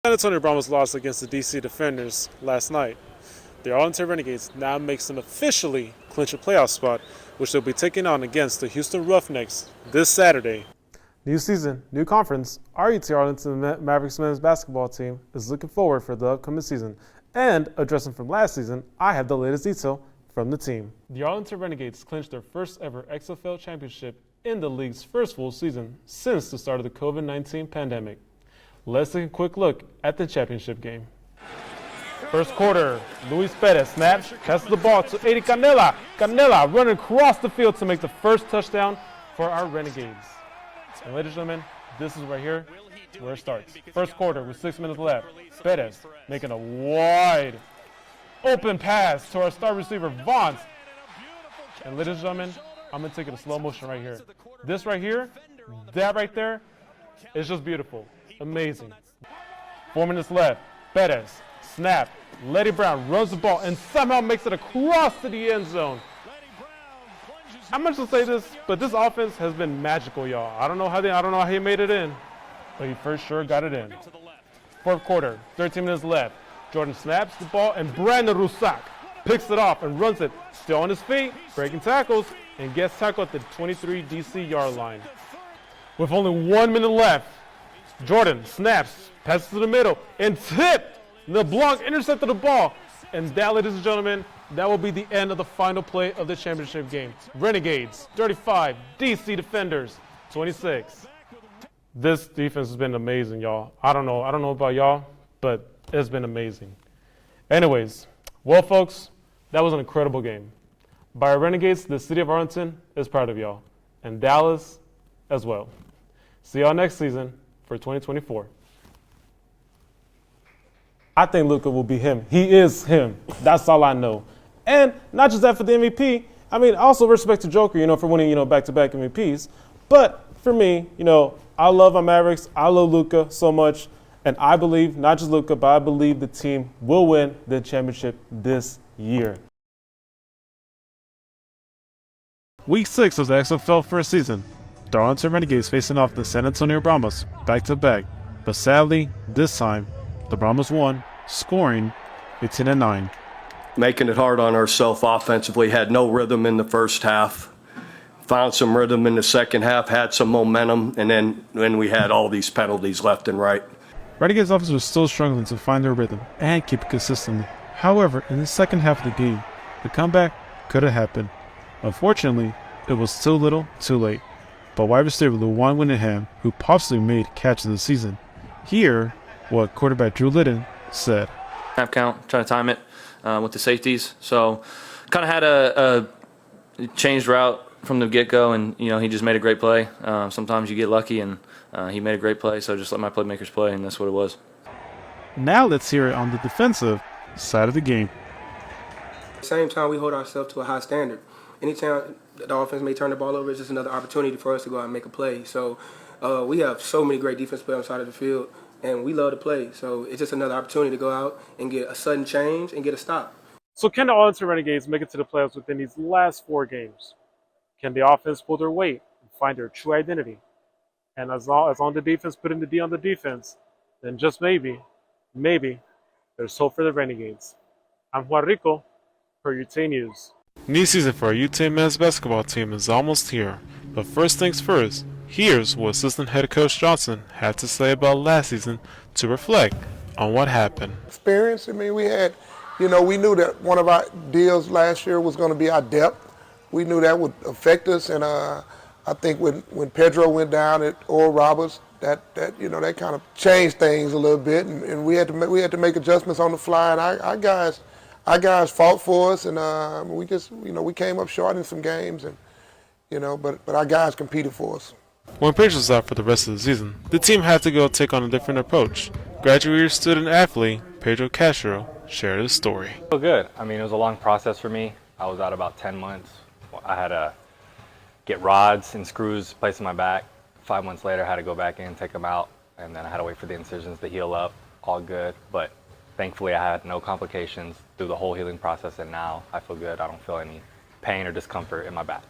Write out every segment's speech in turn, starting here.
San Antonio Brahmas lost against the DC Defenders last night. The Arlington Renegades now makes them officially clinch a playoff spot, which they'll be taking on against the Houston Roughnecks this Saturday. New season, new conference. RUT Arlington Mavericks men's basketball team is looking forward for the upcoming season. And addressing from last season, I have the latest detail from the team. The Arlington Renegades clinched their first ever XFL championship in the league's first full season since the start of the COVID-19 pandemic. Let's take a quick look at the championship game. First quarter, Luis Perez snaps, passes the ball to Eddie Canela. Canela running across the field to make the first touchdown for our Renegades. And ladies and gentlemen, this is right here where it starts. First quarter with 6 minutes left. Perez making a wide open pass to our star receiver, Vance. And ladies and gentlemen, I'm going to take it in slow motion right here. This right here, that right there, is just beautiful. Amazing. 4 minutes left. Perez, snap. Letty Brown runs the ball and somehow makes it across to the end zone. I'm not going to say this, but this offense has been magical, y'all. I don't know how he made it in, but he for sure got it in. Fourth quarter, 13 minutes left. Jordan snaps the ball, and Brandon Rusak picks it off and runs it, still on his feet, breaking tackles, and gets tackled at the 23 DC yard line. With only 1 minute left, Jordan snaps, passes to the middle, and tipped. LeBlanc intercepted the ball. And that, ladies and gentlemen, that will be the end of the final play of the championship game. Renegades, 35, DC Defenders, 26. This defense has been amazing, y'all. I don't know about y'all, but it's been amazing. Anyways, well, folks, that was an incredible game. By our Renegades, the city of Arlington is proud of y'all, and Dallas as well. See y'all next season for 2024. I think Luka will be him. He is him. That's all I know. And not just that for the MVP. I mean, also respect to Joker, for winning, back-to-back MVPs. But for me, I love my Mavericks. I love Luka so much. And I believe, not just Luka, but I believe the team will win the championship this year. Week 6 of the XFL first season. The Arlington Renegades facing off the San Antonio Brahmas back-to-back. But sadly, this time, the Brahmas won, scoring 18-9. Making it hard on ourselves offensively. Had no rhythm in the first half. Found some rhythm in the second half, had some momentum, and then we had all these penalties left and right. Renegades offense was still struggling to find their rhythm and keep it consistently. However, in the second half of the game, the comeback could have happened. Unfortunately, it was too little, too late. But wide receiver Luwan Winningham, who possibly made catch of the season, here what quarterback Drew Litton said. Half count, trying to time it with the safeties. So kind of had a changed route from the get-go, and he just made a great play. Sometimes you get lucky, and he made a great play, so just let my playmakers play, and that's what it was. Now let's hear it on the defensive side of the game. At the same time, we hold ourselves to a high standard. Anytime the offense may turn the ball over, it's just another opportunity for us to go out and make a play. So we have so many great defense players on the side of the field, and we love to play. So it's just another opportunity to go out and get a sudden change and get a stop. So can the Arlington Renegades make it to the playoffs within these last 4 games? Can the offense pull their weight and find their true identity? And as long the defense putting the D on the defense, then just maybe, there's hope for the Renegades. I'm Juan Rico for UT News. New season for our UT men's basketball team is almost here. But first things first, here's what assistant head coach Johnson had to say about last season to reflect on what happened. Experience, we had, we knew that one of our deals last year was going to be our depth. We knew that would affect us, and I think when Pedro went down at Oral Roberts, that kind of changed things a little bit, and we had to make adjustments on the fly. And our guys fought for us, and we just we came up short in some games, and but our guys competed for us. When Pedro was out for the rest of the season, the team had to go take on a different approach. Graduate student athlete Pedro Castro shared his story. Well, good. It was a long process for me. I was out about 10 months. I had to get rods and screws placed in my back. 5 months later, I had to go back in, take them out, and then I had to wait for the incisions to heal up. All good, but thankfully I had no complications through the whole healing process, and now I feel good. I don't feel any pain or discomfort in my back.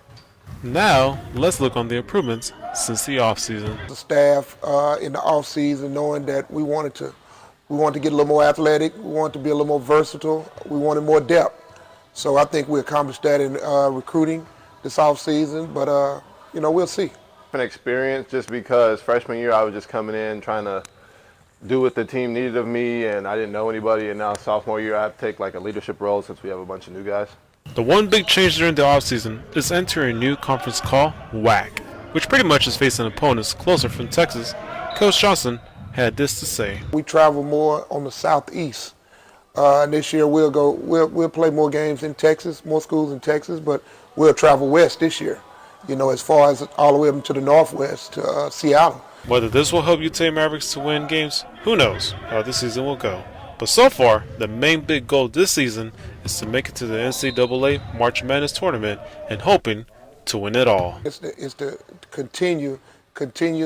Now, let's look on the improvements since the offseason. The staff in the offseason, knowing that we wanted to We wanted to get a little more athletic. We wanted to be a little more versatile. We wanted more depth. So I think we accomplished that in recruiting this offseason, but, we'll see. An experience just because freshman year I was just coming in trying to do what the team needed of me, and I didn't know anybody, and now sophomore year I have to take like a leadership role since we have a bunch of new guys. The one big change during the offseason is entering a new conference called WAC, which pretty much is facing opponents closer from Texas. Coach Johnson had this to say. We travel more on the southeast. And this year we'll play more games in Texas, more schools in Texas, but we'll travel west this year, as far as all the way up to the northwest, to Seattle. Whether this will help UT Mavericks to win games, who knows how this season will go. But so far, the main big goal this season is to make it to the NCAA March Madness tournament and hoping to win it all. It's to continue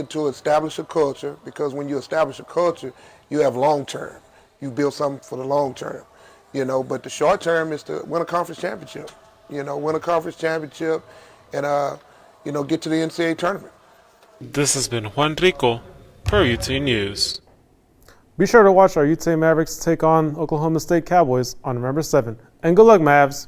to establish a culture, because when you establish a culture, you have long term. You build something for the long term, but the short term is to win a conference championship, and, get to the NCAA tournament. This has been Juan Rico for UT News. Be sure to watch our UT Mavericks take on Oklahoma State Cowboys on November 7th. And good luck, Mavs!